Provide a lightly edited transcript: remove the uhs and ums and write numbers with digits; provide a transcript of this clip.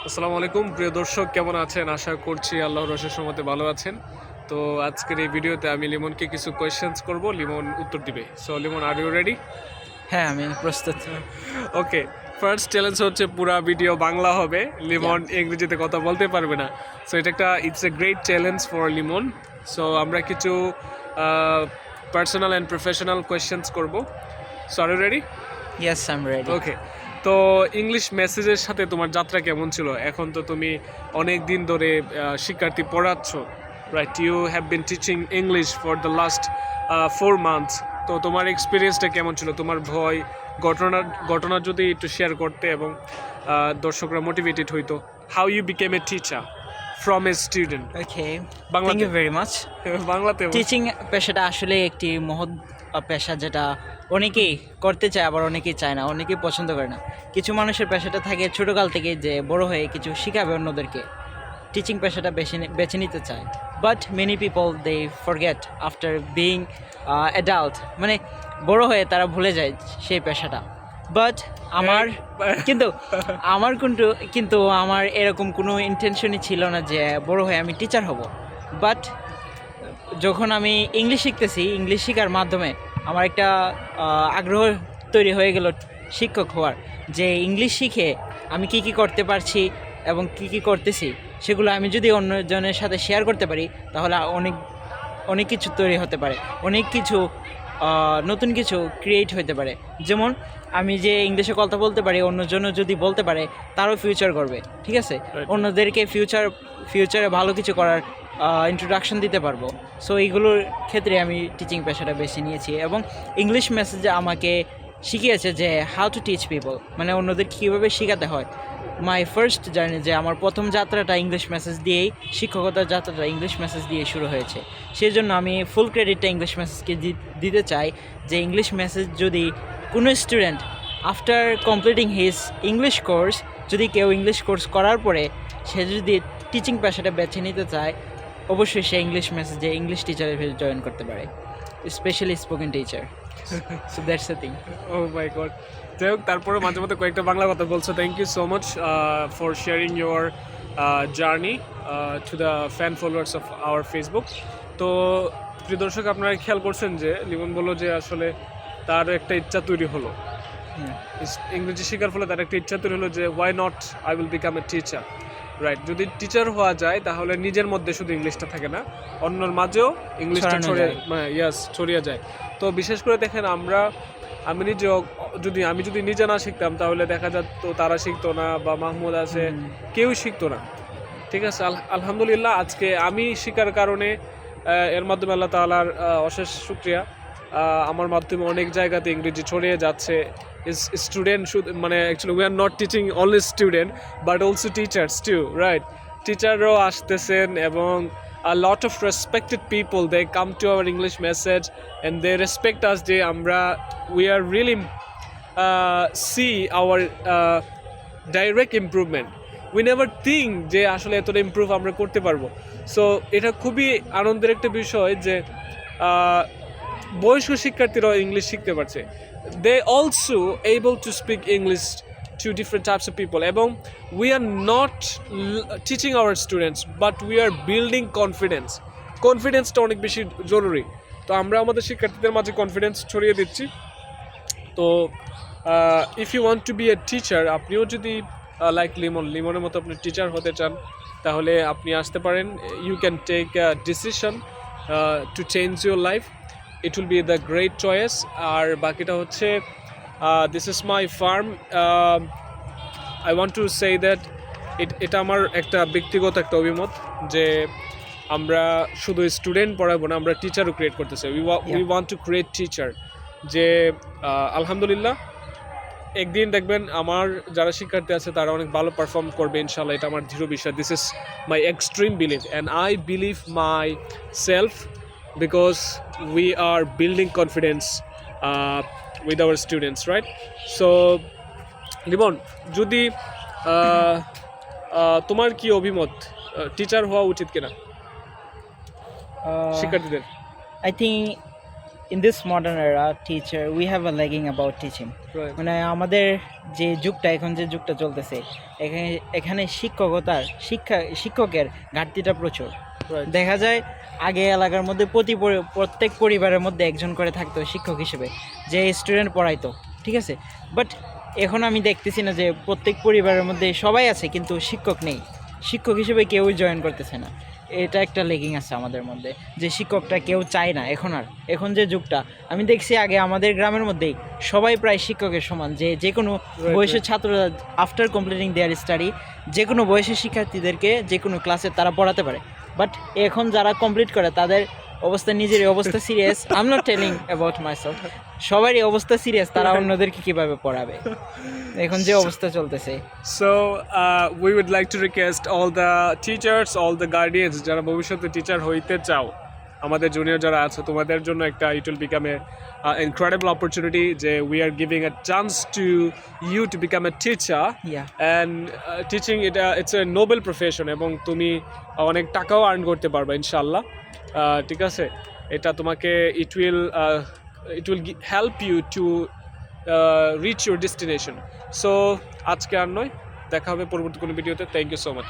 আসসালামু আলাইকুম প্রিয় দর্শক, কেমন আছেন? আশা করছি আল্লাহর অশেষ রহমতে ভালো আছেন। তো আজকের এই ভিডিওতে আমি লিমনকে কিছু কোয়েশ্চেন্স করব, লিমন উত্তর দিবে। So Limon, are you ready? হ্যাঁ, আমি প্রস্তুত। ওকে, ফার্স্ট চ্যালেঞ্জ হচ্ছে পুরা ভিডিও বাংলা হবে, ইয়া লিমন ইংরেজিতে কথা বলতে পারবে না। সো এটা একটা it's a great challenge for Limon. So আমরা কিছু পার্সোনাল অ্যান্ড প্রফেশনাল কোয়েশ্চেন্স করব। So are you ready? Yes, I am ready. Okay, তো ইংলিশ মেসেজের সাথে তোমার যাত্রা কেমন ছিল? এখন তো তুমি অনেক দিন ধরে শিক্ষার্থী পড়াচ্ছ, right? You have been teaching English for the last 4 months. তো তোমার এক্সপিরিয়েন্সটা কেমন ছিল? তোমার ভয়, ঘটনা ঘটনা যদি একটু শেয়ার করতে এবং দর্শকরা মোটিভেটেড হইতো। How you became a teacher from a student. Okay, বাংলাতে? Thank you very much. বাংলাতে টিচিং পেশাটা আসলে একটি মহৎ পেশা, যেটা অনেকেই করতে চায়, আবার অনেকেই চায় না, অনেকেই পছন্দ করে না। কিছু মানুষের পেশাটা থাকে ছোটোকাল থেকে, যে বড় হয়ে কিছু শিখাবে অন্যদেরকে। টিচিং পেশাটা বেছে নিতে চায়, but many people they forget after being adult, মানে বড় হয়ে তারা ভুলে যায় সেই পেশাটা। বাট আমার কিন্তু কিন্তু আমার এরকম কোনো ইন্টেনশনই ছিল না যে বড় হয়ে আমি টিচার হব। বাট যখন আমি ইংলিশ শিখতেছি, ইংলিশ শেখার মাধ্যমে আমার একটা আগ্রহ তৈরি হয়ে গেল শিক্ষক হওয়ার, যে ইংলিশ শিখে আমি কি কি করতে পারছি এবং কি কি করতেছি, সেগুলো আমি যদি অন্যজনের সাথে শেয়ার করতে পারি, তাহলে অনেক অনেক কিছু তৈরি হতে পারে, অনেক কিছু নতুন কিছু ক্রিয়েট হতে পারে। যেমন আমি যে ইংলিশে কথা বলতে পারি, অন্যজনও যদি বলতে পারে, তারও ফিউচার করবে, ঠিক আছে? Right. অন্যদেরকে ফিউচারে ভালো কিছু করার ইন্ট্রোডাকশন দিতে পারবো। সো এইগুলোর ক্ষেত্রে আমি টিচিং পেশাটা বেছে নিয়েছি, এবং ইংলিশ মেসেজে আমাকে শিখিয়েছে যে হাউ টু টিচ পিপল, মানে অন্যদের কীভাবে শেখাতে হয়। মাই ফার্স্ট জার্নি, যে আমার প্রথম যাত্রাটা ইংলিশ মেসেজ দিয়েই, শিক্ষকতার যাত্রাটা ইংলিশ মেসেজ দিয়ে শুরু হয়েছে। সেই জন্য আমি ফুল ক্রেডিটটা ইংলিশ মেসেজকে দিতে চাই, যে ইংলিশ মেসেজ যদি কোনো student after completing his English course, যদি কেউ ইংলিশ কোর্স করার পরে সে যদি টিচিং পেশাটা বেছে নিতে চায়, অবশ্যই সে ইংলিশ মেসেজে ইংলিশ টিচারের জয়েন করতে পারে, specially spoken teacher. So that's the thing. Oh my God. যাই হোক, তারপরে মাঝে মধ্যে কয়েকটা বাংলা কথা বলছো। Thank you so much for sharing your journey to the fan followers of our Facebook. তো প্রিয় দর্শক, আপনারা খেয়াল করছেন যে লিমন বললো যে আসলে তার একটা ইচ্ছা তৈরি হলো, ইংরেজি শেখার ফলে তার একটা ইচ্ছা তৈরি হলো যে why not I will become a teacher, right? যদি টিচার হওয়া যায় তাহলে নিজের মধ্যে শুধু ইংলিশটা থাকে না, অন্যর মাঝেও ইংলিশটা ছড়িয়ে যায়। তো বিশেষ করে দেখেন, আমি নিজেও আমি যদি নিজে না শিখতাম, তাহলে দেখা যেত তারা শিখতো না, বা মাহমুদ আছে, কেউ শিখতো না। ঠিক আছে, আলহামদুলিল্লাহ আজকে আমি শিখার কারণে এর মাধ্যমে আল্লাহ তাআলার অশেষ শুকরিয়া, আমার মাধ্যমে অনেক জায়গাতে ইংরেজি ছড়িয়ে যাচ্ছে। স্টুডেন্ট শুধু, মানে actually we are not teaching only student but also teachers too, right? টিচাররাও আসতেছেন, এবং a lot of respected people, they come to our English message and they respect us, যে আমরা we are really see our direct improvement. We never think যে আসলে এতটা improve আমরা করতে পারবো। সো এটা খুবই আনন্দের একটা বিষয় যে বয়স্ক শিক্ষার্থীরাও ইংলিশ শিখতে পারছে। They also able to speak English to different types of people, এবং we are not teaching our students but we are building কনফিডেন্সটা অনেক বেশি জরুরি। তো আমরা আমাদের শিক্ষার্থীদের মাঝে কনফিডেন্স ছড়িয়ে দিচ্ছি। তো if you want to be a teacher, আপনিও যদি লাইক লিমনের মতো আপনি টিচার হতে চান, তাহলে আপনি আসতে পারেন। You can take decision to change your life, it will be the great choice. আর বাকিটা হচ্ছে this is my firm. I want to say that এটা আমার একটা ব্যক্তিগত একটা অভিমত, যে আমরা শুধু স্টুডেন্ট পড়াবো না, আমরা টিচারও ক্রিয়েট করতেছি। We want to create teacher, যে আলহামদুলিল্লাহ একদিন দেখবেন আমার যারা শিক্ষার্থী আছে তারা অনেক ভালো পারফর্ম করবে ইনশাল্লাহ, এটা আমার দৃঢ় বিশ্বাস। This is my extreme believe and I believe myself, because we are building confidence with our students, right? So Limon, যদি তোমার কি অভিমত, টিচার হওয়া উচিত কিনা শিক্ষার্থীদের? I think in this modern era teacher we have a lagging about teaching. Right. মানে আমাদের যে যুগটা এখন যে যুগটা চলতেছে এখানে এখানে শিক্ষকের ঘাটতিটা প্রচুর। Right. দেখা যায় আগে এলাকার মধ্যে প্রত্যেক পরিবারের মধ্যে একজন করে থাকতো শিক্ষক হিসেবে যে স্টুডেন্ট পড়াইতো, ঠিক আছে। বাট এখন আমি দেখতেছি না যে প্রত্যেক পরিবারের মধ্যে সবাই আছে কিন্তু শিক্ষক নেই, শিক্ষক হিসেবে কেউই জয়েন করতেছে না। এটা একটা লেগিং আছে আমাদের মধ্যে যে শিক্ষকটা কেউ চায় না এখন আর। এখন যে যুগটা আমি দেখছি আগে আমাদের গ্রামের মধ্যেই সবাই প্রায় শিক্ষকের সমান, যে কোনো বয়সের ছাত্ররা আফটার কমপ্লিটিং দেয়ার স্টাডি যে কোনো বয়সের শিক্ষার্থীদেরকে যে কোনো ক্লাসে তারা পড়াতে পারে। বাট এখন যারা কমপ্লিট করে তাদের অবস্থা নিজেরই অবস্থা serious. I am not telling about myself, সবারই অবস্থা সিরিয়াস, তারা অন্যদেরকে কিভাবে পড়াবে এখন যে অবস্থা চলতেছে। So we would like to request all the teachers, all the guardians যারা ভবিষ্যতে টিচার হইতে চাও, আমাদের জুনিয়র যারা আছে তোমাদের জন্য একটা it will become a incredible opportunity যে we are giving a chance to you to become a teacher. Yeah. And teaching it's a noble profession এবং তুমি অনেক টাকাও আর্ন করতে পারবে ইনশাআল্লাহ। ঠিক আছে, এটা তোমাকে it will help you to reach your destination. So আজকে আর নয়, দেখা হবে পরবর্তী কোনো ভিডিওতে। Thank you so much.